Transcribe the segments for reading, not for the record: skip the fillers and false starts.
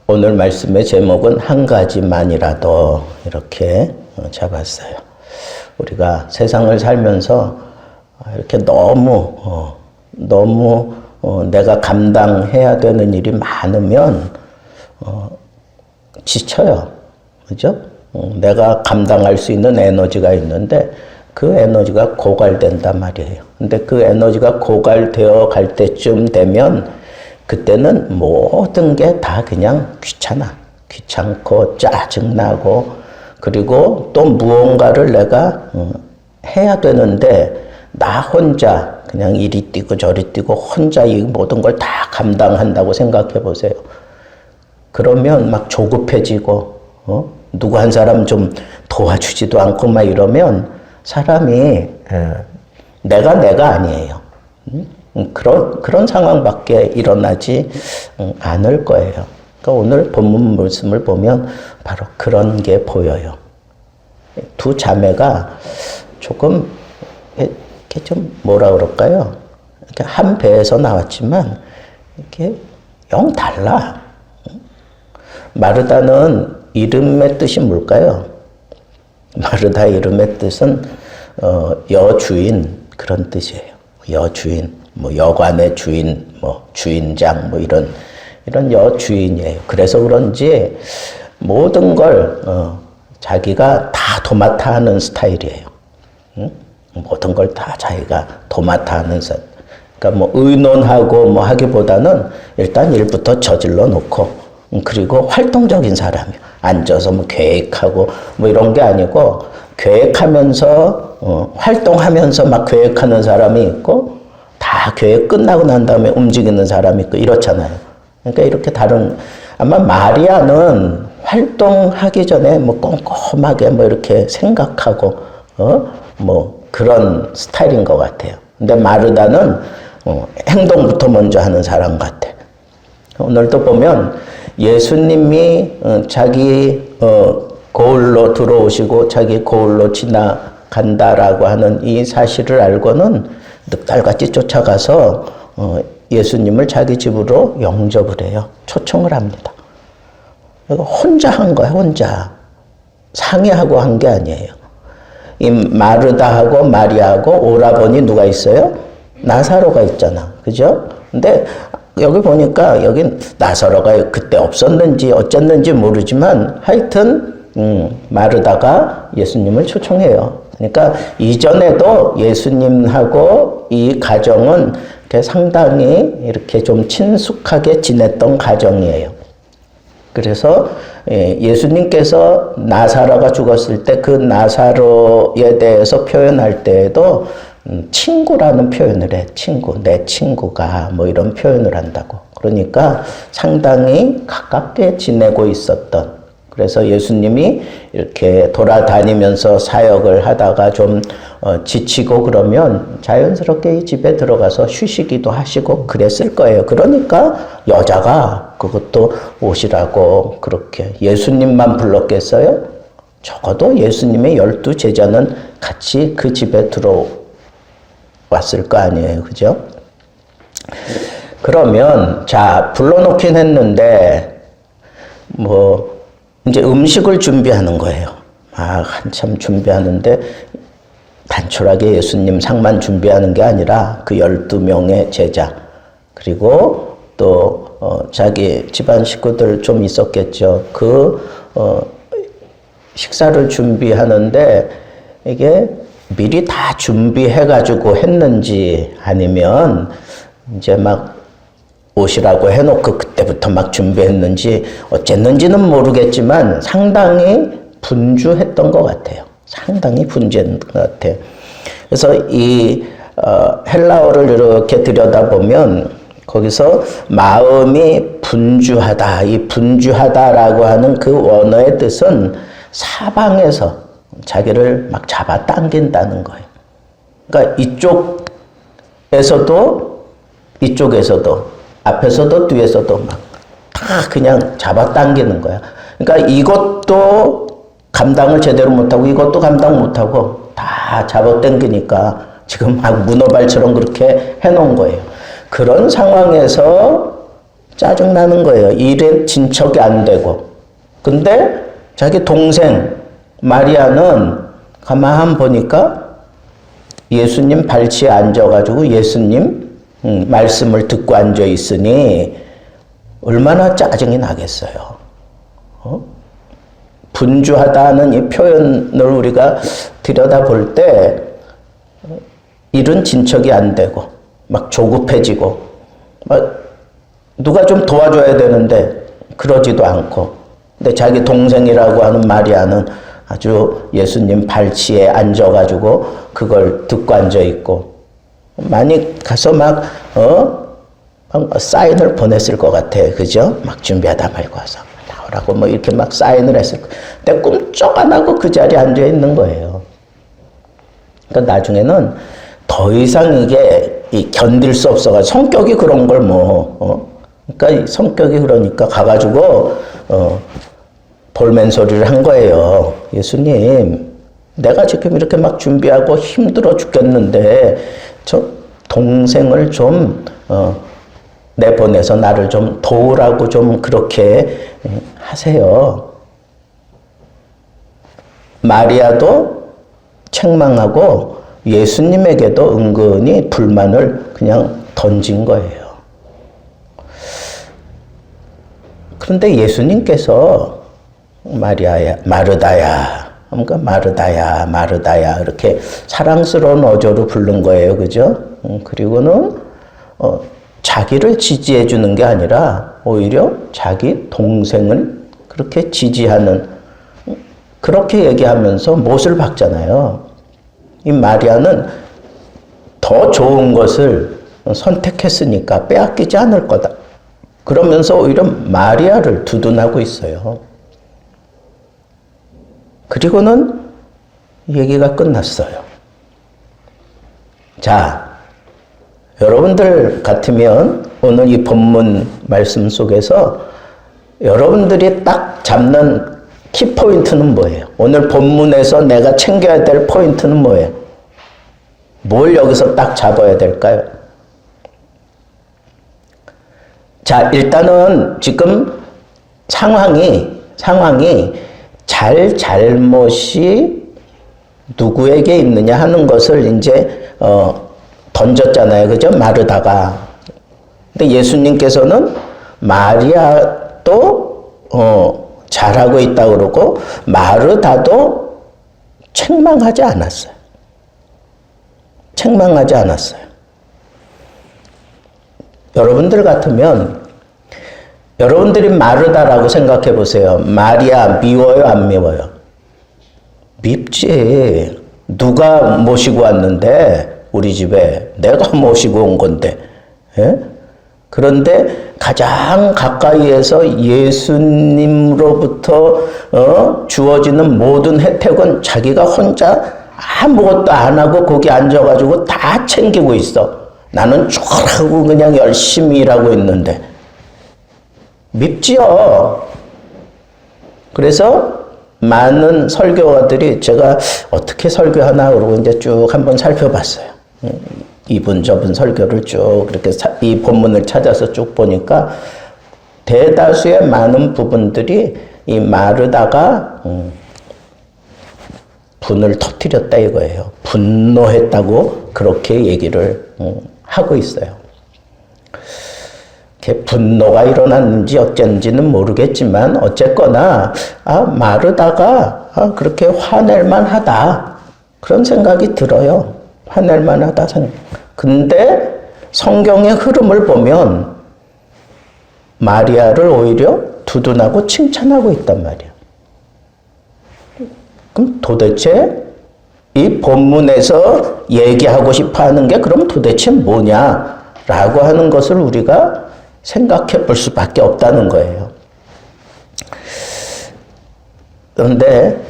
오늘 말씀의 제목은 한 가지만이라도 이렇게 잡았어요. 우리가 세상을 살면서 이렇게 너무 내가 감당해야 되는 일이 많으면 지쳐요. 그죠? 내가 감당할 수 있는 에너지가 있는데 그 에너지가 고갈된단 말이에요. 근데 그 에너지가 고갈되어 갈 때쯤 되면 그때는 모든 게 다 그냥 귀찮고 짜증나고, 그리고 또 무언가를 내가 해야 되는데 나 혼자 그냥 이리 뛰고 저리 뛰고 혼자 이 모든 걸 다 감당한다고 생각해 보세요. 그러면 막 조급해지고 누구 한 사람 좀 도와주지도 않고 막 이러면 사람이 내가 아니에요. 그런 상황밖에 일어나지 않을 거예요. 그러니까 오늘 본문 말씀을 보면 바로 그런 게 보여요. 두 자매가 조금 이렇게 좀 뭐라 그럴까요? 이렇게 한 배에서 나왔지만 이렇게 영 달라. 마르다는 이름의 뜻이 뭘까요? 마르다 이름의 뜻은 여주인 그런 뜻이에요. 여주인. 뭐 여관의 주인, 뭐 주인장, 뭐 이런 여주인이에요. 그래서 그런지 모든 걸 자기가 다 도맡아 하는 스타일이에요. 모든 걸 다 자기가 도맡아 하는 스타일. 그러니까 뭐 의논하고 뭐 하기보다는 일단 일부터 저질러 놓고, 그리고 활동적인 사람이에요. 앉아서 뭐 계획하고 뭐 이런 게 아니고, 계획하면서 활동하면서 막 계획하는 사람이 있고, 다 계획 끝나고 난 다음에 움직이는 사람이 있고 이렇잖아요. 그러니까 이렇게 아마 마리아는 활동하기 전에 뭐 꼼꼼하게 뭐 이렇게 생각하고 뭐 그런 스타일인 것 같아요. 근데 마르다는 행동부터 먼저 하는 사람 같아. 오늘도 보면 예수님이 자기 고을로 들어오시고 자기 고을로 지나간다라고 하는 이 사실을 알고는 늑달같이 쫓아가서 예수님을 자기 집으로 영접을 해요. 초청을 합니다. 혼자 한 거야, 혼자. 상의하고 한 게 아니에요. 이 마르다하고 마리아하고 오라버니 누가 있어요? 나사로가 있잖아. 그죠? 근데 여기 보니까 여긴 나사로가 그때 없었는지 어쨌는지 모르지만 하여튼 마르다가 예수님을 초청해요. 그러니까 이전에도 예수님하고 이 가정은 상당히 이렇게 좀 친숙하게 지냈던 가정이에요. 그래서 예수님께서 나사로가 죽었을 때 그 나사로에 대해서 표현할 때에도 친구라는 표현을 해. 친구, 내 친구가 뭐 이런 표현을 한다고. 그러니까 상당히 가깝게 지내고 있었던, 그래서 예수님이 이렇게 돌아다니면서 사역을 하다가 좀 지치고 그러면 자연스럽게 이 집에 들어가서 쉬시기도 하시고 그랬을 거예요. 그러니까 여자가 그것도 오시라고 그렇게 예수님만 불렀겠어요? 적어도 예수님의 12 제자는 같이 그 집에 들어왔을 거 아니에요. 그죠? 그러면 자, 불러놓긴 했는데 뭐 이제 음식을 준비하는 거예요. 한참 준비하는데 단촐하게 예수님 상만 준비하는 게 아니라 그 12명의 제자, 그리고 또 자기 집안 식구들 좀 있었겠죠. 식사를 준비하는데 이게 미리 다 준비해가지고 했는지 아니면 이제 막 오시라고 해놓고 그때부터 막 준비했는지 어쨌는지는 모르겠지만 상당히 분주했던 것 같아요. 상당히 분주했던 것 같아요. 그래서 이 헬라어를 이렇게 들여다보면 거기서 마음이 분주하다, 이 분주하다라고 하는 그 원어의 뜻은 사방에서 자기를 막 잡아당긴다는 거예요. 그러니까 이쪽에서도 앞에서도 뒤에서도 막 다 그냥 잡아당기는 거야. 그러니까 이것도 감당을 제대로 못하고 이것도 감당 못하고 다 잡아당기니까 지금 막 문어발처럼 그렇게 해놓은 거예요. 그런 상황에서 짜증나는 거예요. 일에 진척이 안 되고. 근데 자기 동생 마리아는 가만 보니까 예수님 발치에 앉아가지고 예수님 말씀을 듣고 앉아 있으니 얼마나 짜증이 나겠어요. 분주하다는 이 표현을 우리가 들여다볼 때 일은 진척이 안 되고 막 조급해지고 막 누가 좀 도와줘야 되는데 그러지도 않고, 근데 자기 동생이라고 하는 마리아는 아주 예수님 발치에 앉아가지고 그걸 듣고 앉아 있고, 많이 가서 막 사인을 보냈을 것 같아. 그죠? 막 준비하다 말고 와서 나오라고 뭐 이렇게 막 사인을 했을 거예요. 근데 꿈쩍 안 하고 그 자리에 앉아 있는 거예요. 그러니까 나중에는 더 이상 이게 견딜 수 없어가지고, 성격이 그런 걸 그러니까 성격이 그러니까 가가지고 볼멘 소리를 한 거예요. 예수님, 내가 지금 이렇게 막 준비하고 힘들어 죽겠는데 저 동생을 좀 내보내서 나를 좀 도우라고 좀 그렇게 하세요. 마리아도 책망하고 예수님에게도 은근히 불만을 그냥 던진 거예요. 그런데 예수님께서 마리아야, 마르다야, 그러니까 마르다야 이렇게 사랑스러운 어조로 부른 거예요. 그죠? 그리고는 자기를 지지해 주는 게 아니라 오히려 자기 동생을 그렇게 지지하는, 그렇게 얘기하면서 못을 박잖아요. 이 마리아는 더 좋은 것을 선택했으니까 빼앗기지 않을 거다. 그러면서 오히려 마리아를 두둔하고 있어요. 그리고는 얘기가 끝났어요. 자, 여러분들 같으면 오늘 이 본문 말씀 속에서 여러분들이 딱 잡는 키포인트는 뭐예요? 오늘 본문에서 내가 챙겨야 될 포인트는 뭐예요? 뭘 여기서 딱 잡아야 될까요? 자, 일단은 지금 상황이 잘못이 누구에게 있느냐 하는 것을 이제 던졌잖아요. 그죠? 마르다가. 근데 예수님께서는 마리아도 잘하고 있다고 그러고 마르다도 책망하지 않았어요. 책망하지 않았어요. 여러분들 같으면 여러분들이 마르다라고 생각해 보세요. 마리아 미워요, 안 미워요? 밉지. 누가 모시고 왔는데 우리 집에 내가 모시고 온 건데. 예? 그런데 가장 가까이에서 예수님으로부터 주어지는 모든 혜택은 자기가 혼자 아무것도 안 하고 거기 앉아가지고 다 챙기고 있어. 나는 쫄하고 그냥 열심히 일하고 있는데. 밉지요. 그래서 많은 설교가들이 제가 어떻게 설교하나 그러고 이제 쭉 한번 살펴봤어요. 이분 저분 설교를 쭉 그렇게 이 본문을 찾아서 쭉 보니까 대다수의 많은 부분들이 이 마르다가 분을 터뜨렸다 이거예요. 분노했다고 그렇게 얘기를 하고 있어요. 분노가 일어났는지 어쩐지는 모르겠지만 어쨌거나 마르다가 그렇게 화낼만 하다 그런 생각이 들어요. 화낼만 하다 생각. 근데 성경의 흐름을 보면 마리아를 오히려 두둔하고 칭찬하고 있단 말이야. 그럼 도대체 이 본문에서 얘기하고 싶어 하는 게 그럼 도대체 뭐냐라고 하는 것을 우리가 생각해 볼 수밖에 없다는 거예요. 그런데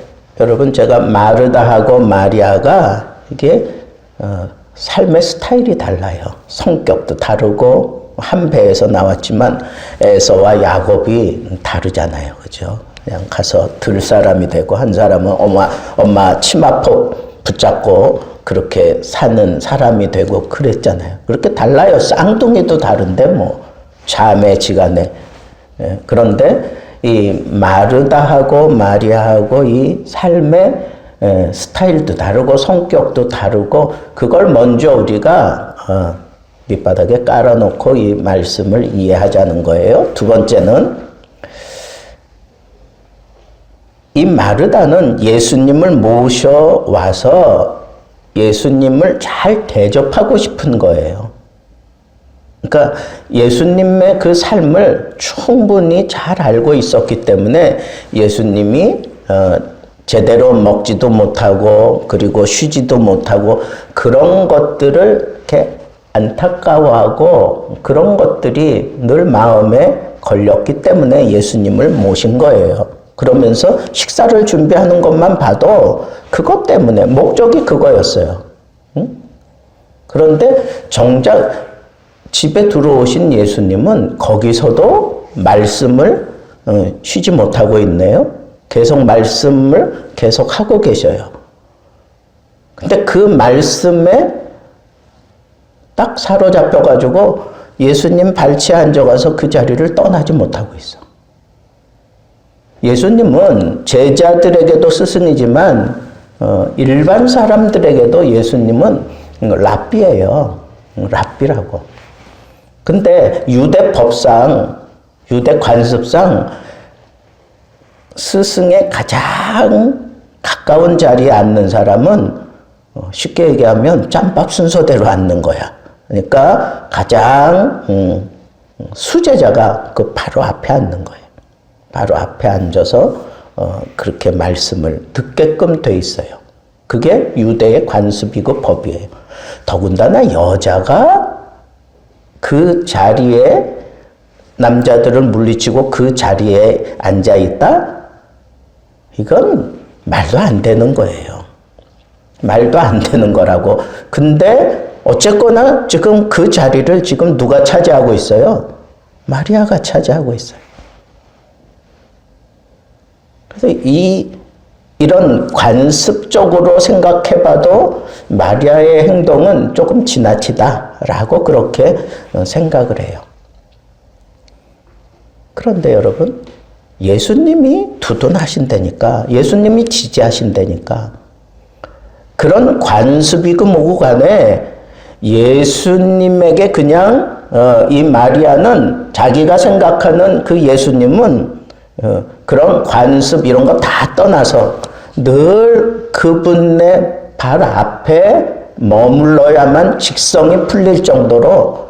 여러분 제가 마르다하고 마리아가 이게 삶의 스타일이 달라요. 성격도 다르고 한 배에서 나왔지만 에서와 야곱이 다르잖아요. 그죠? 그냥 가서 들 사람이 되고 한 사람은 엄마 치마폭 붙잡고 그렇게 사는 사람이 되고 그랬잖아요. 그렇게 달라요. 쌍둥이도 다른데 뭐. 자매지간에. 그런데 이 마르다하고 마리아하고 이 삶의 스타일도 다르고 성격도 다르고 그걸 먼저 우리가 밑바닥에 깔아놓고 이 말씀을 이해하자는 거예요. 두 번째는 이 마르다는 예수님을 모셔와서 예수님을 잘 대접하고 싶은 거예요. 그러니까 예수님의 그 삶을 충분히 잘 알고 있었기 때문에 예수님이 제대로 먹지도 못하고 그리고 쉬지도 못하고 그런 것들을 이렇게 안타까워하고 그런 것들이 늘 마음에 걸렸기 때문에 예수님을 모신 거예요. 그러면서 식사를 준비하는 것만 봐도 그것 때문에 목적이 그거였어요. 응? 그런데 정작 집에 들어오신 예수님은 거기서도 말씀을 쉬지 못하고 있네요. 계속 말씀을 계속 하고 계셔요. 근데 그 말씀에 딱 사로잡혀가지고 예수님 발치에 앉아가서 그 자리를 떠나지 못하고 있어. 예수님은 제자들에게도 스승이지만 일반 사람들에게도 예수님은 랍비예요. 랍비라고. 근데 유대 법상, 유대 관습상 스승의 가장 가까운 자리에 앉는 사람은 쉽게 얘기하면 짬밥 순서대로 앉는 거야. 그러니까 가장 수제자가 그 바로 앞에 앉는 거예요. 바로 앞에 앉아서 그렇게 말씀을 듣게끔 돼 있어요. 그게 유대의 관습이고 법이에요. 더군다나 여자가 그 자리에 남자들을 물리치고 그 자리에 앉아있다? 이건 말도 안 되는 거예요. 말도 안 되는 거라고. 근데 어쨌거나 지금 그 자리를 지금 누가 차지하고 있어요? 마리아가 차지하고 있어요. 그래서 이런 관습적으로 생각해봐도 마리아의 행동은 조금 지나치다라고 그렇게 생각을 해요. 그런데 여러분, 예수님이 두둔하신다니까, 예수님이 지지하신다니까, 그런 관습이고 뭐고 간에 예수님에게 그냥 이 마리아는 자기가 생각하는 그 예수님은 그런 관습 이런 거 다 떠나서 늘 그분의 발 앞에 머물러야만 직성이 풀릴 정도로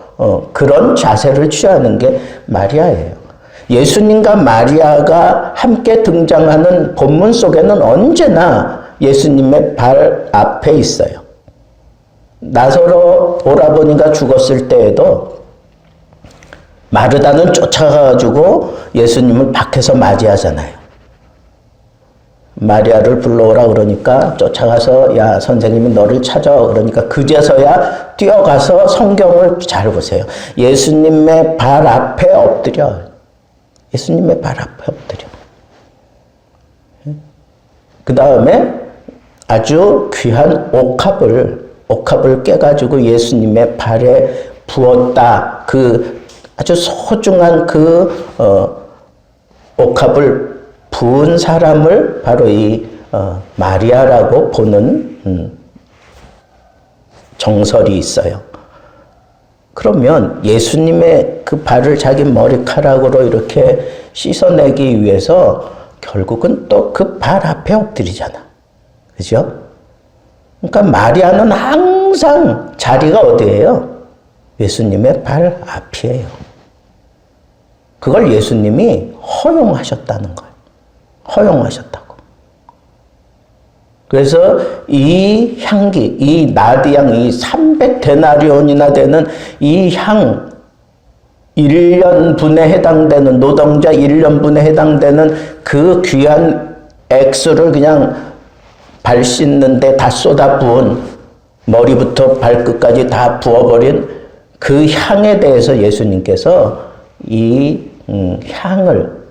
그런 자세를 취하는 게 마리아예요. 예수님과 마리아가 함께 등장하는 본문 속에는 언제나 예수님의 발 앞에 있어요. 나사로 오라버니가 죽었을 때에도 마르다는 쫓아가가지고 예수님을 밖에서 맞이하잖아요. 마리아를 불러오라 그러니까 쫓아가서 야 선생님이 너를 찾아 그러니까 그제서야 뛰어가서 성경을 잘 보세요. 예수님의 발 앞에 엎드려. 예수님의 발 앞에 엎드려. 그 다음에 아주 귀한 옥합을 깨가지고 예수님의 발에 부었다. 그 아주 소중한 그 옥합을 부은 사람을 바로 이 마리아라고 보는 정설이 있어요. 그러면 예수님의 그 발을 자기 머리카락으로 이렇게 씻어내기 위해서 결국은 또 그 발 앞에 엎드리잖아. 그죠? 그러니까 마리아는 항상 자리가 어디예요? 예수님의 발 앞이에요. 그걸 예수님이 허용하셨다는 거예요. 허용하셨다고. 그래서 이 향기, 이 나디향, 이 300데나리온이나 되는 이 향, 1년분에 해당되는, 노동자 1년분에 해당되는 그 귀한 액수를 그냥 발 씻는데 다 쏟아 부은, 머리부터 발끝까지 다 부어버린 그 향에 대해서 예수님께서 이 향을,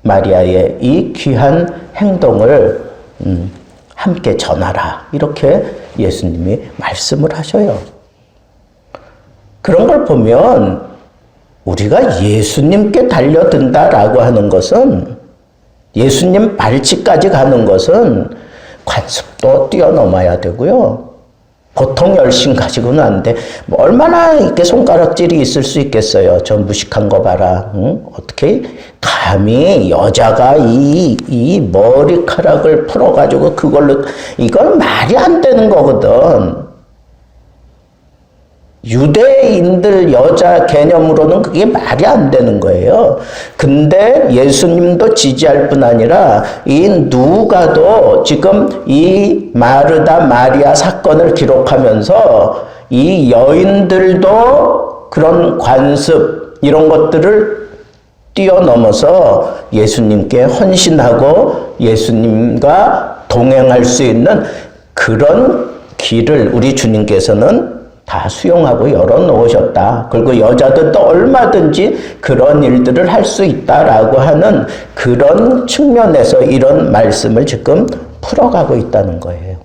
마리아의 이 귀한 행동을 함께 전하라. 이렇게 예수님이 말씀을 하셔요. 그런 걸 보면 우리가 예수님께 달려든다라고 하는 것은, 예수님 발치까지 가는 것은 관습도 뛰어넘어야 되고요. 보통 열심 가지고는 안 돼. 뭐 얼마나 이렇게 손가락질이 있을 수 있겠어요. 저 무식한 거 봐라. 응? 어떻게 감히 여자가 이 머리카락을 풀어가지고 그걸로, 이건 말이 안 되는 거거든. 유대인들 여자 개념으로는 그게 말이 안 되는 거예요. 근데 예수님도 지지할 뿐 아니라 이 누가도 지금 이 마르다 마리아 사건을 기록하면서 이 여인들도 그런 관습 이런 것들을 뛰어넘어서 예수님께 헌신하고 예수님과 동행할 수 있는 그런 길을 우리 주님께서는 다 수용하고 열어놓으셨다. 그리고 여자들도 얼마든지 그런 일들을 할 수 있다라고 하는 그런 측면에서 이런 말씀을 지금 풀어가고 있다는 거예요.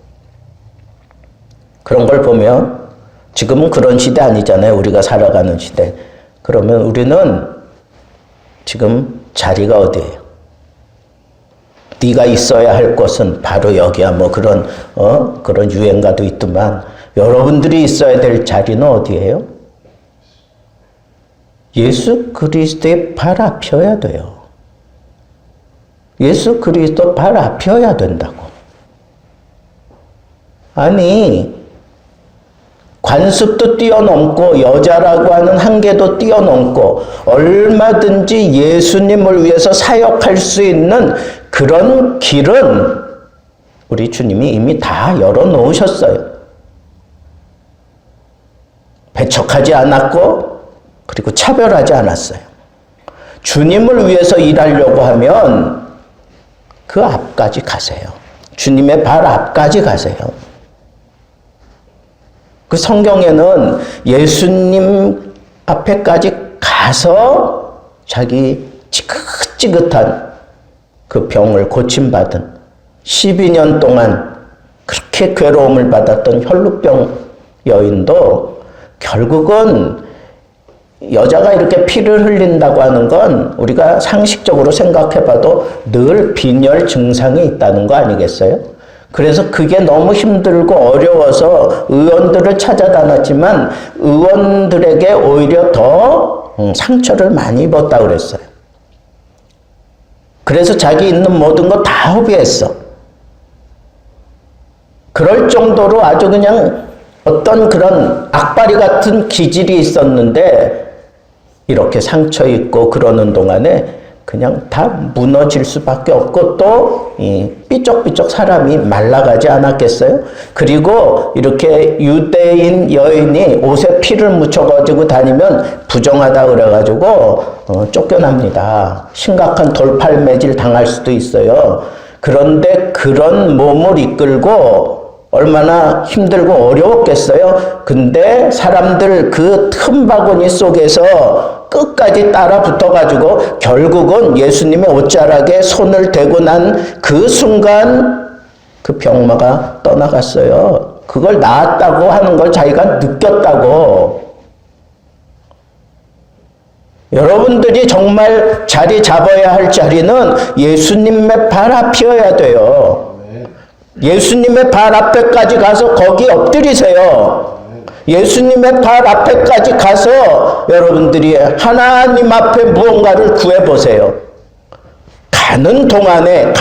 그런 걸 보면 지금은 그런 시대 아니잖아요. 우리가 살아가는 시대. 그러면 우리는 지금 자리가 어디예요? 네가 있어야 할 곳은 바로 여기야. 뭐 그런 유행가도 있더만 여러분들이 있어야 될 자리는 어디예요? 예수 그리스도의 발 앞이어야 돼요. 예수 그리스도 발 앞이어야 된다고. 아니, 관습도 뛰어넘고 여자라고 하는 한계도 뛰어넘고 얼마든지 예수님을 위해서 사역할 수 있는 그런 길은 우리 주님이 이미 다 열어놓으셨어요. 배척하지 않았고 그리고 차별하지 않았어요. 주님을 위해서 일하려고 하면 그 앞까지 가세요. 주님의 발 앞까지 가세요. 그 성경에는 예수님 앞에까지 가서 자기 지긋지긋한 그 병을 고침받은 12년 동안 그렇게 괴로움을 받았던 혈루병 여인도 결국은 여자가 이렇게 피를 흘린다고 하는 건 우리가 상식적으로 생각해봐도 늘 빈혈 증상이 있다는 거 아니겠어요? 그래서 그게 너무 힘들고 어려워서 의원들을 찾아다녔지만 의원들에게 오히려 더 상처를 많이 입었다고 그랬어요. 그래서 자기 있는 모든 거 다 허비했어. 그럴 정도로 아주 그냥 어떤 그런 악바리 같은 기질이 있었는데 이렇게 상처 입고 그러는 동안에 그냥 다 무너질 수밖에 없고 또 삐쩍삐쩍 사람이 말라가지 않았겠어요? 그리고 이렇게 유대인 여인이 옷에 피를 묻혀가지고 다니면 부정하다 그래가지고 쫓겨납니다. 심각한 돌팔매질 당할 수도 있어요. 그런데 그런 몸을 이끌고 얼마나 힘들고 어려웠겠어요? 근데 사람들 그 틈바구니 속에서 끝까지 따라 붙어가지고 결국은 예수님의 옷자락에 손을 대고 난 그 순간 그 병마가 떠나갔어요. 그걸 나았다고 하는 걸 자기가 느꼈다고. 여러분들이 정말 자리 잡아야 할 자리는 예수님의 발 앞이어야 돼요. 예수님의 발 앞에까지 가서 거기 엎드리세요. 예수님의 발 앞에까지 가서 여러분들이 하나님 앞에 무언가를 구해보세요. 가는 동안에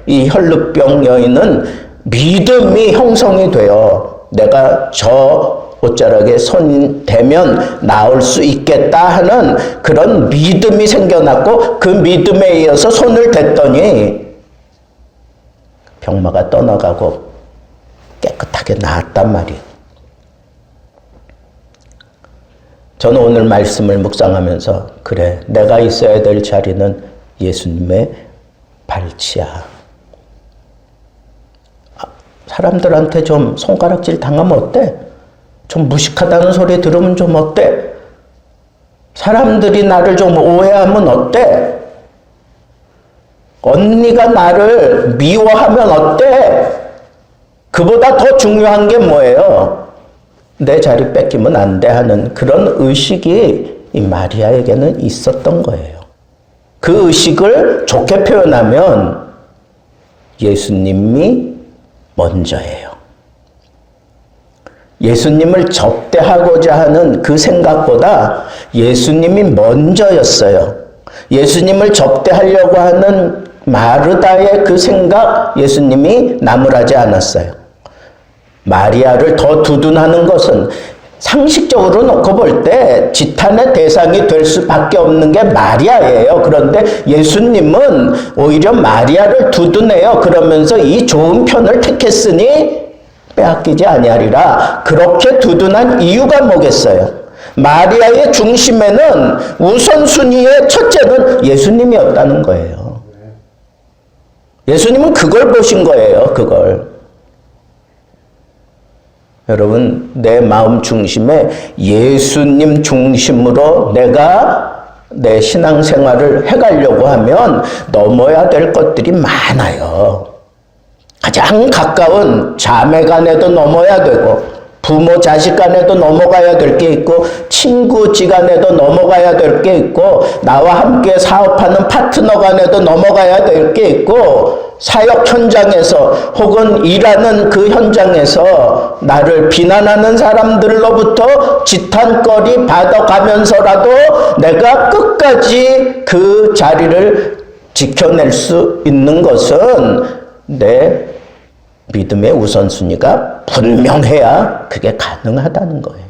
이 혈루병 여인은 믿음이 형성이 돼요. 내가 저 옷자락에 손 대면 나을 수 있겠다 하는 그런 믿음이 생겨났고 그 믿음에 이어서 손을 댔더니 병마가 떠나가고 깨끗하게 나았단 말이에요. 저는 오늘 말씀을 묵상하면서 그래, 내가 있어야 될 자리는 예수님의 발치야. 사람들한테 좀 손가락질 당하면 어때? 좀 무식하다는 소리 들으면 좀 어때? 사람들이 나를 좀 오해하면 어때? 언니가 나를 미워하면 어때? 그보다 더 중요한 게 뭐예요? 내 자리 뺏기면 안 돼 하는 그런 의식이 이 마리아에게는 있었던 거예요. 그 의식을 좋게 표현하면 예수님이 먼저예요. 예수님을 접대하고자 하는 그 생각보다 예수님이 먼저였어요. 예수님을 접대하려고 하는 마르다의 그 생각, 예수님이 나무라지 않았어요. 마리아를 더 두둔하는 것은 상식적으로 놓고 볼 때 지탄의 대상이 될 수밖에 없는 게 마리아예요. 그런데 예수님은 오히려 마리아를 두둔해요. 그러면서 이 좋은 편을 택했으니 빼앗기지 아니하리라. 그렇게 두둔한 이유가 뭐겠어요? 마리아의 중심에는 우선순위의 첫째는 예수님이었다는 거예요. 예수님은 그걸 보신 거예요. 그걸. 여러분, 내 마음 중심에 예수님 중심으로 내가 내 신앙생활을 해가려고 하면 넘어야 될 것들이 많아요. 가장 가까운 자매 간에도 넘어야 되고, 부모 자식 간에도 넘어가야 될 게 있고, 친구 지간에도 넘어가야 될 게 있고, 나와 함께 사업하는 파트너 간에도 넘어가야 될 게 있고, 사역 현장에서 혹은 일하는 그 현장에서 나를 비난하는 사람들로부터 지탄거리 받아가면서라도 내가 끝까지 그 자리를 지켜낼 수 있는 것은 내 믿음의 우선순위가 분명해야 그게 가능하다는 거예요.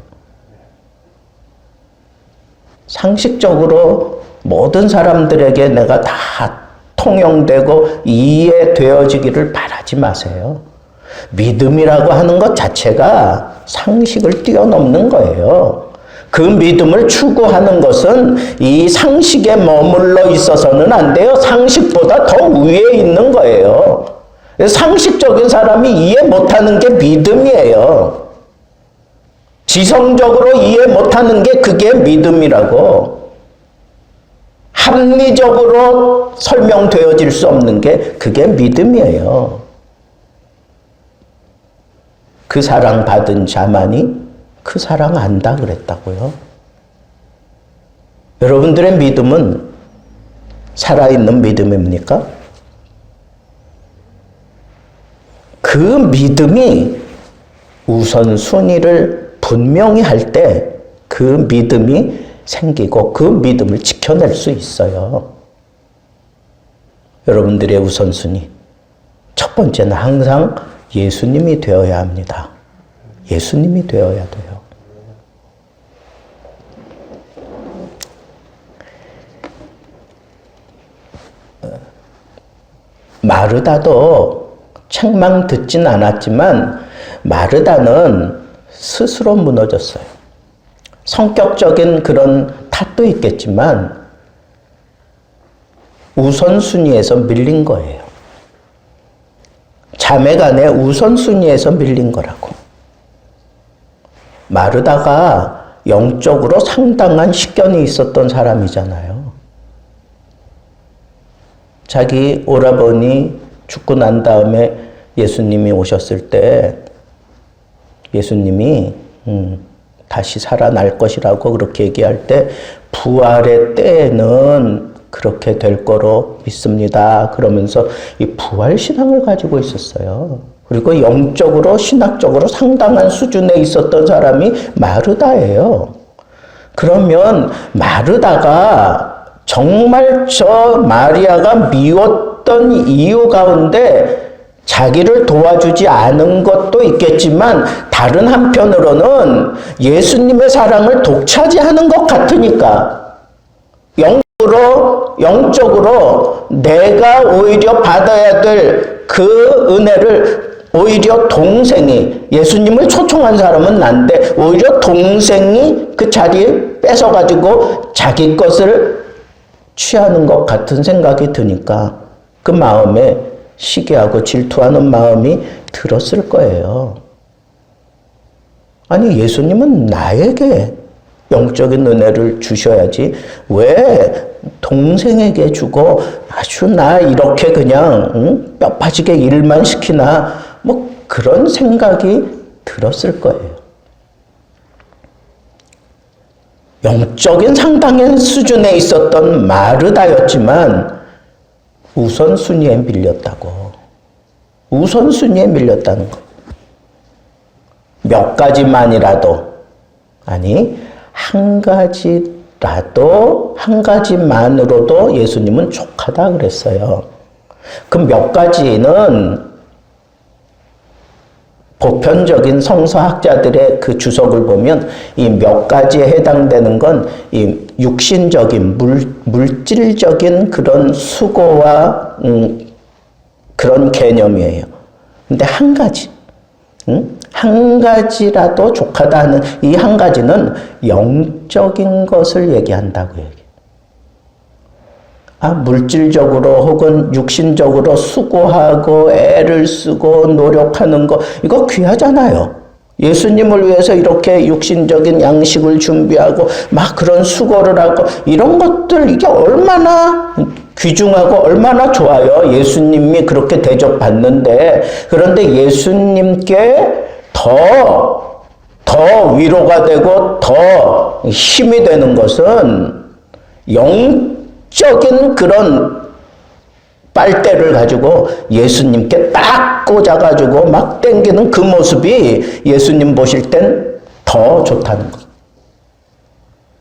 상식적으로 모든 사람들에게 내가 다 통용되고 이해되어지기를 바라지 마세요. 믿음이라고 하는 것 자체가 상식을 뛰어넘는 거예요. 그 믿음을 추구하는 것은 이 상식에 머물러 있어서는 안 돼요. 상식보다 더 위에 있는 거예요. 상식적인 사람이 이해 못하는 게 믿음이에요. 지성적으로 이해 못하는 게 그게 믿음이라고. 합리적으로 설명되어질 수 없는 게 그게 믿음이에요. 그 사랑 받은 자만이 그 사랑 안다 그랬다고요. 여러분들의 믿음은 살아있는 믿음입니까? 그 믿음이 우선순위를 분명히 할 때 그 믿음이 생기고 그 믿음을 지켜낼 수 있어요. 여러분들의 우선순위. 첫 번째는 항상 예수님이 되어야 합니다. 예수님이 되어야 돼요. 마르다도 책망 듣진 않았지만 마르다는 스스로 무너졌어요. 성격적인 그런 탓도 있겠지만 우선순위에서 밀린 거예요. 자매간의 우선순위에서 밀린 거라고. 마르다가 영적으로 상당한 식견이 있었던 사람이잖아요. 자기 오라버니 죽고 난 다음에 예수님이 오셨을 때 예수님이 다시 살아날 것이라고 그렇게 얘기할 때 부활의 때에는 그렇게 될 거로 믿습니다. 그러면서 이 부활신앙을 가지고 있었어요. 그리고 영적으로 신학적으로 상당한 수준에 있었던 사람이 마르다예요. 그러면 마르다가 정말 저 마리아가 미웠던 이유 가운데 자기를 도와주지 않은 것도 있겠지만 다른 한편으로는 예수님의 사랑을 독차지하는 것 같으니까 영적으로 내가 오히려 받아야 될 그 은혜를 오히려 동생이, 예수님을 초청한 사람은 난데 오히려 동생이 그 자리에 뺏어가지고 자기 것을 취하는 것 같은 생각이 드니까 그 마음에 시기하고 질투하는 마음이 들었을 거예요. 아니, 예수님은 나에게 영적인 은혜를 주셔야지 왜 동생에게 주고 아주 나 이렇게 그냥 뼈 빠지게 일만 시키나, 뭐 그런 생각이 들었을 거예요. 영적인 상당한 수준에 있었던 마르다였지만 우선순위에 밀렸다고. 우선순위에 밀렸다는 거. 몇 가지만이라도, 아니 한 가지라도, 한 가지만으로도 예수님은 족하다 그랬어요. 그 몇 가지는 보편적인 성서학자들의 그 주석을 보면 이 몇 가지에 해당되는 건 이 육신적인 물질적인 그런 수고와 그런 개념이에요. 근데 한 가지, 한 가지라도 족하다 하는 이 한 가지는 영적인 것을 얘기한다고 얘기해요. 물질적으로 혹은 육신적으로 수고하고 애를 쓰고 노력하는 거, 이거 귀하잖아요. 예수님을 위해서 이렇게 육신적인 양식을 준비하고 막 그런 수고를 하고 이런 것들, 이게 얼마나 귀중하고 얼마나 좋아요. 예수님이 그렇게 대접받는데, 그런데 예수님께 더 위로가 되고 더 힘이 되는 것은 영적인 그런 빨대를 가지고 예수님께 딱 꽂아가지고 막 당기는 그 모습이 예수님 보실 땐 더 좋다는 거.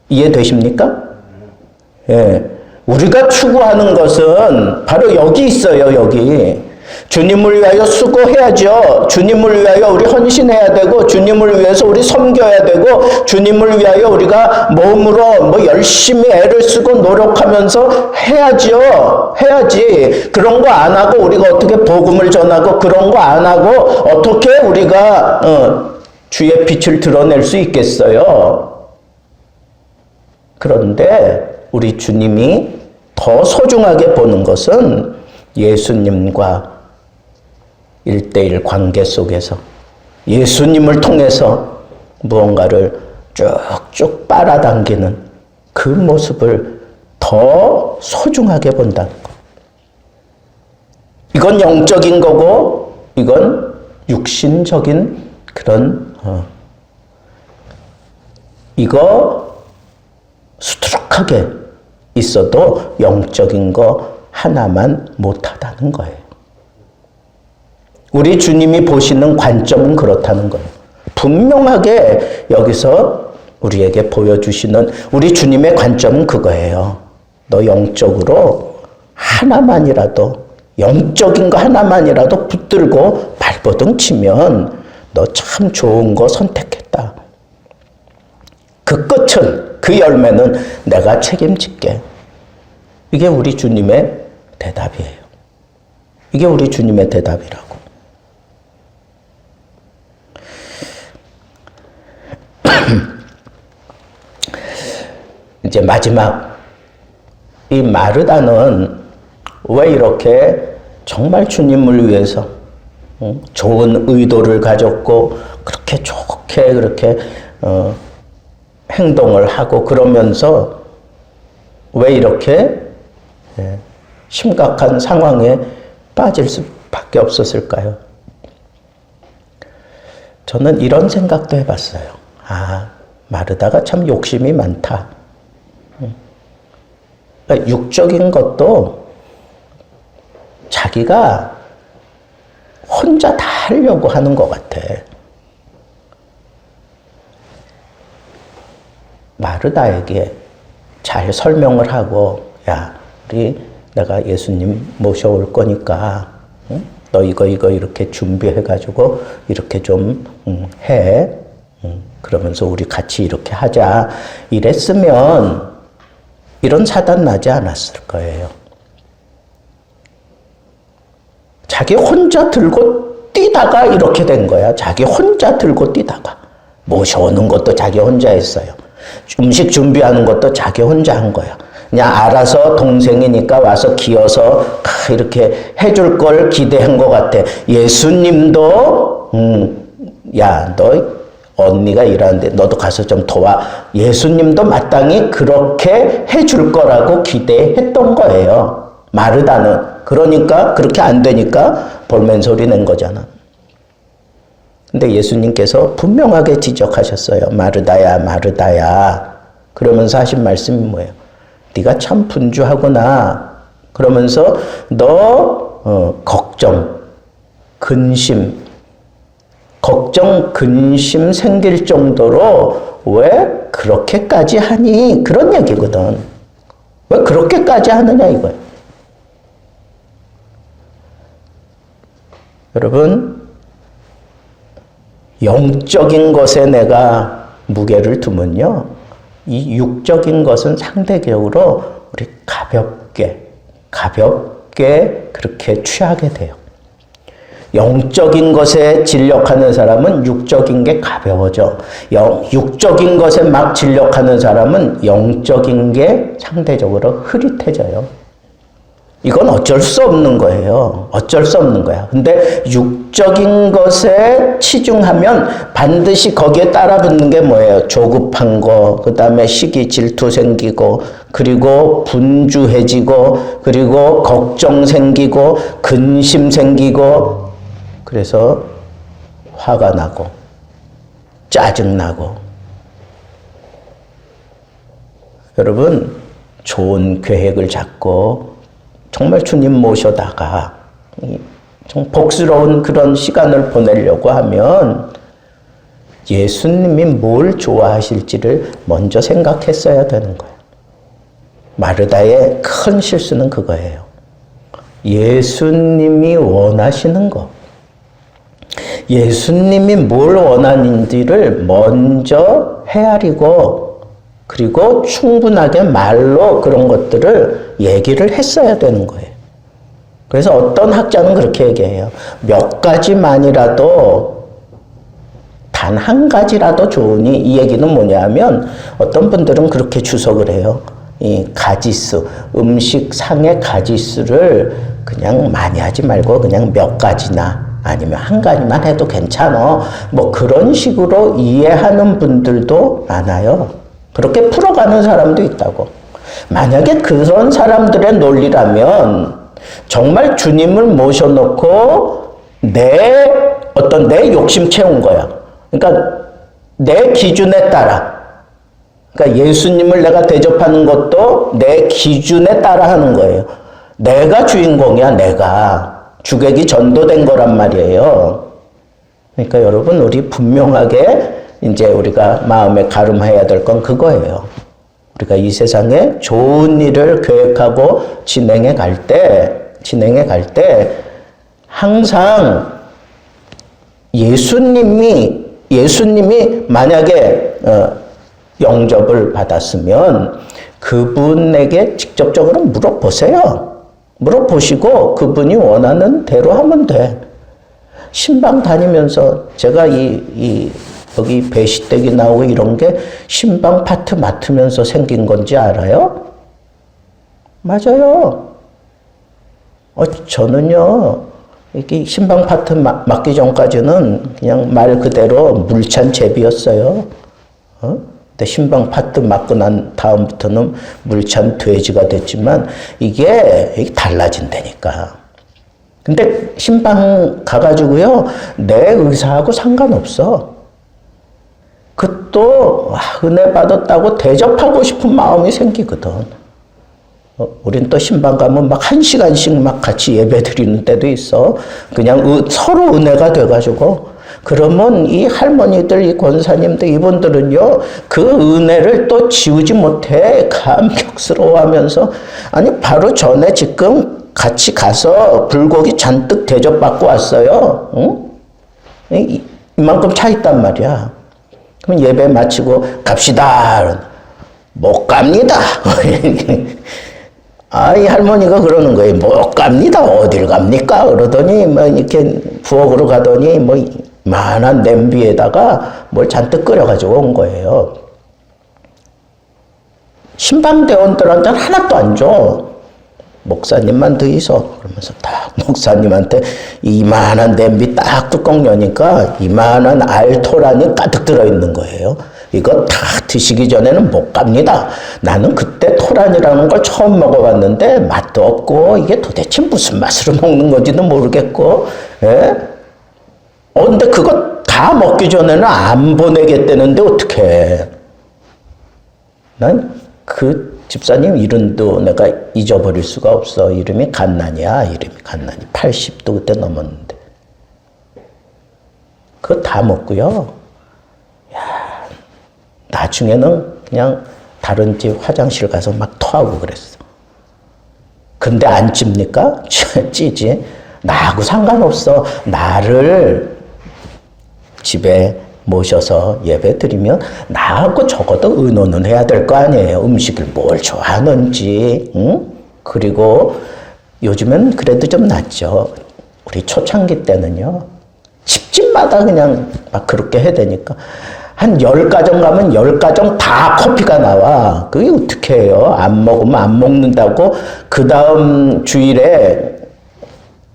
이해되십니까? 예. 우리가 추구하는 것은 바로 여기 있어요, 여기. 주님을 위하여 수고해야죠. 주님을 위하여 우리 헌신해야 되고, 주님을 위해서 우리 섬겨야 되고, 주님을 위하여 우리가 몸으로 열심히 애를 쓰고 노력하면서 해야죠. 해야지. 그런 거 안 하고 우리가 어떻게 복음을 전하고, 그런 거 안 하고 어떻게 우리가 주의 빛을 드러낼 수 있겠어요. 그런데 우리 주님이 더 소중하게 보는 것은 예수님과 1:1 관계 속에서 예수님을 통해서 무언가를 쭉쭉 빨아당기는 그 모습을 더 소중하게 본다는 것. 이건 영적인 거고, 이건 육신적인 그런 이거 수두룩하게 있어도 영적인 거 하나만 못하다는 거예요. 우리 주님이 보시는 관점은 그렇다는 거예요. 분명하게 여기서 우리에게 보여주시는 우리 주님의 관점은 그거예요. 너 영적으로 하나만이라도, 영적인 거 하나만이라도 붙들고 발버둥 치면 너 참 좋은 거 선택했다. 그 끝은, 그 열매는 내가 책임질게. 이게 우리 주님의 대답이에요. 이게 우리 주님의 대답이라고. 이제 마지막, 이 마르다는 왜 이렇게 정말 주님을 위해서 좋은 의도를 가졌고 그렇게 좋게 그렇게 행동을 하고 그러면서 왜 이렇게 심각한 상황에 빠질 수밖에 없었을까요? 저는 이런 생각도 해봤어요. 마르다가 참 욕심이 많다. 그러니까 육적인 것도 자기가 혼자 다 하려고 하는 것 같아. 마르다에게 잘 설명을 하고, 야, 내가 예수님 모셔올 거니까, 너 이거 이렇게 준비해가지고 이렇게 좀 해. 그러면서 우리 같이 이렇게 하자. 이랬으면 이런 사단 나지 않았을 거예요. 자기 혼자 들고 뛰다가 이렇게 된 거야. 자기 혼자 들고 뛰다가. 모셔오는 것도 자기 혼자 했어요. 음식 준비하는 것도 자기 혼자 한 거야. 그냥 알아서 동생이니까 와서 기어서 이렇게 해줄 걸 기대한 것 같아. 예수님도 야, 너 언니가 일하는데 너도 가서 좀 도와. 예수님도 마땅히 그렇게 해줄 거라고 기대했던 거예요. 마르다는. 그러니까 그렇게 안 되니까 볼멘 소리 낸 거잖아. 근데 예수님께서 분명하게 지적하셨어요. 마르다야, 마르다야. 그러면서 하신 말씀이 뭐예요? 네가 참 분주하구나. 그러면서 너 걱정, 근심 생길 정도로 왜 그렇게까지 하니? 그런 얘기거든. 왜 그렇게까지 하느냐 이거예요. 여러분, 영적인 것에 내가 무게를 두면요, 이 육적인 것은 상대적으로 우리 가볍게 그렇게 취하게 돼요. 영적인 것에 진력하는 사람은 육적인 게 가벼워져. 육적인 것에 막 진력하는 사람은 영적인 게 상대적으로 흐릿해져요. 이건 어쩔 수 없는 거예요. 어쩔 수 없는 거야. 근데 육적인 것에 치중하면 반드시 거기에 따라 붙는 게 뭐예요? 조급한 거, 그 다음에 시기 질투 생기고, 그리고 분주해지고, 그리고 걱정 생기고, 근심 생기고, 그래서 화가 나고, 짜증나고. 여러분, 좋은 계획을 잡고, 정말 주님 모셔다가 좀 복스러운 그런 시간을 보내려고 하면 예수님이 뭘 좋아하실지를 먼저 생각했어야 되는 거예요. 마르다의 큰 실수는 그거예요. 예수님이 원하시는 거, 예수님이 뭘 원하는지를 먼저 헤아리고, 그리고 충분하게 말로 그런 것들을 얘기를 했어야 되는 거예요. 그래서 어떤 학자는 그렇게 얘기해요. 몇 가지만이라도, 단 한 가지라도 좋으니, 이 얘기는 뭐냐면, 어떤 분들은 그렇게 주석을 해요. 이 가지수, 음식상의 가지수를 그냥 많이 하지 말고 그냥 몇 가지나, 아니면 한 가지만 해도 괜찮아. 뭐 그런 식으로 이해하는 분들도 많아요. 그렇게 풀어가는 사람도 있다고. 만약에 그런 사람들의 논리라면 정말 주님을 모셔놓고 내 욕심 채운 거야. 그러니까 내 기준에 따라, 그러니까 예수님을 내가 대접하는 것도 내 기준에 따라 하는 거예요. 내가 주인공이야, 내가. 주객이 전도된 거란 말이에요. 그러니까 여러분, 우리 분명하게 이제 우리가 마음에 가름해야 될 건 그거예요. 우리가 이 세상에 좋은 일을 계획하고 진행해 갈 때 항상 예수님이 만약에 영접을 받았으면 그분에게 직접적으로 물어보세요. 물어보시고 그분이 원하는 대로 하면 돼. 신방 다니면서 제가 여기 배시댁이 나오고 이런 게 신방 파트 맡으면서 생긴 건지 알아요? 맞아요. 저는요, 이게 신방 파트 맡기 전까지는 그냥 말 그대로 물찬 제비였어요. 근데 신방 파트 맡고 난 다음부터는 물찬 돼지가 됐지만 이게 달라진다니까. 근데 신방 가가지고요, 내 의사하고 상관없어. 그 또 은혜 받았다고 대접하고 싶은 마음이 생기거든. 우린 또 신방 가면 막 1시간씩 막 같이 예배 드리는 때도 있어. 그냥 서로 은혜가 돼가지고. 그러면 이 할머니들, 이 권사님들, 이분들은요, 그 은혜를 또 지우지 못해 감격스러워 하면서, 아니, 바로 전에 지금 같이 가서 불고기 잔뜩 대접받고 왔어요. 응? 이만큼 차 있단 말이야. 그럼 예배 마치고 갑시다. 못 갑니다. 이 할머니가 그러는 거예요. 못 갑니다. 어딜 갑니까? 그러더니 뭐 이렇게 부엌으로 가더니 뭐 만한 냄비에다가 뭘 잔뜩 끓여가지고 온 거예요. 신방대원들한테는 하나도 안 줘. 목사님만 더 있어. 그러면서 딱 목사님한테 이만한 냄비 딱 뚜껑 여니까 이만한 알토란이 가득 들어있는 거예요. 이거 다 드시기 전에는 못 갑니다. 나는 그때 토란이라는 걸 처음 먹어봤는데 맛도 없고 이게 도대체 무슨 맛으로 먹는 건지도 모르겠고, 예? 근데 그거 다 먹기 전에는 안 보내겠다는데 어떡해. 난 그 집사님 이름도 내가 잊어버릴 수가 없어. 이름이 갓난이야. 이름이 갓난이. 80도 그때 넘었는데. 그거 다 먹고요. 야, 나중에는 그냥 다른 집 화장실 가서 막 토하고 그랬어. 근데 안 찝니까? 찌지. 나하고 상관없어. 나를 집에 모셔서 예배 드리면 나하고 적어도 의논은 해야 될 거 아니에요. 음식을 뭘 좋아하는지. 응? 그리고 요즘은 그래도 좀 낫죠. 우리 초창기 때는요. 집집마다 그냥 막 그렇게 해야 되니까 한 10가정 가면 10가정 다 커피가 나와. 그게 어떻게 해요? 안 먹으면 안 먹는다고 그 다음 주일에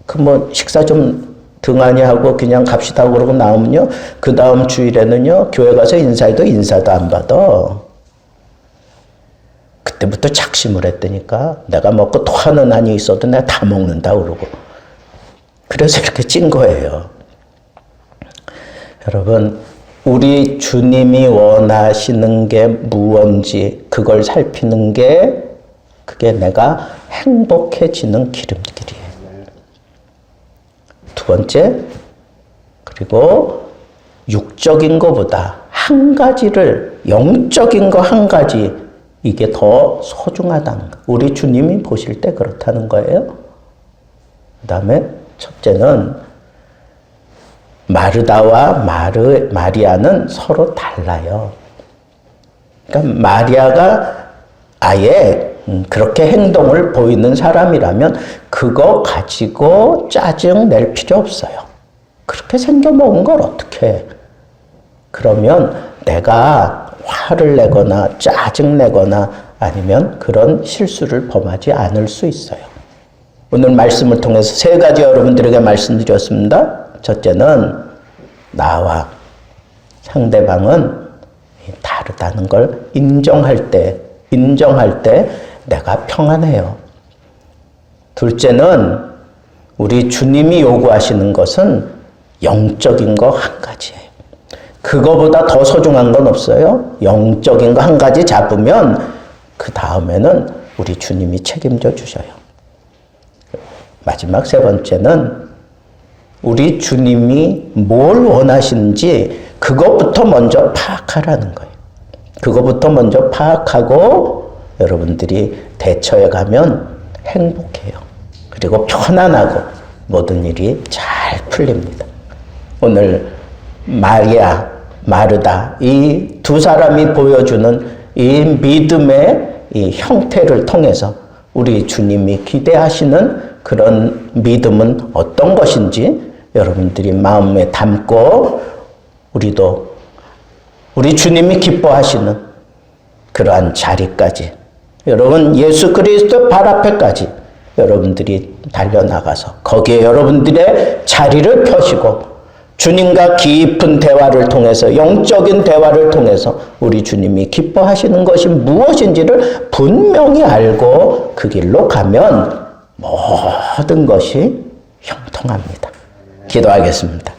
그 뭐 식사 좀 등한히 하고 그냥 갑시다 그러고 나오면요. 그 다음 주일에는요. 교회 가서 인사해도 인사도 안 받아. 그때부터 작심을 했다니까. 내가 먹고 토하는 한이 있어도 내가 다 먹는다 그러고. 그래서 이렇게 찐 거예요. 여러분, 우리 주님이 원하시는 게 무언지 그걸 살피는 게 그게 내가 행복해지는 기름길이에요. 두 번째, 그리고 육적인 것보다 한 가지를, 영적인 거 한 가지, 이게 더 소중하다는 거. 우리 주님이 보실 때 그렇다는 거예요. 그 다음에 첫째는 마르다와 마리아는 서로 달라요. 그러니까 마리아가 아예 그렇게 행동을 보이는 사람이라면 그거 가지고 짜증 낼 필요 없어요. 그렇게 생겨먹은 걸 어떻게 해? 그러면 내가 화를 내거나 짜증 내거나 아니면 그런 실수를 범하지 않을 수 있어요. 오늘 말씀을 통해서 3가지 여러분들에게 말씀드렸습니다. 첫째는 나와 상대방은 다르다는 걸 인정할 때 내가 평안해요. 둘째는 우리 주님이 요구하시는 것은 영적인 거 한 가지예요. 그거보다 더 소중한 건 없어요. 영적인 거 한 가지 잡으면 그 다음에는 우리 주님이 책임져 주셔요. 마지막 3번째는 우리 주님이 뭘 원하시는지 그것부터 먼저 파악하라는 거예요. 그것부터 먼저 파악하고 여러분들이 대처해 가면 행복해요. 그리고 편안하고 모든 일이 잘 풀립니다. 오늘 마리아, 마르다 이 두 사람이 보여주는 이 믿음의 이 형태를 통해서 우리 주님이 기대하시는 그런 믿음은 어떤 것인지 여러분들이 마음에 담고 우리도 우리 주님이 기뻐하시는 그러한 자리까지 여러분 예수 그리스도 발 앞에까지 여러분들이 달려나가서 거기에 여러분들의 자리를 펴시고 주님과 깊은 대화를 통해서 영적인 대화를 통해서 우리 주님이 기뻐하시는 것이 무엇인지를 분명히 알고 그 길로 가면 모든 것이 형통합니다. 기도하겠습니다.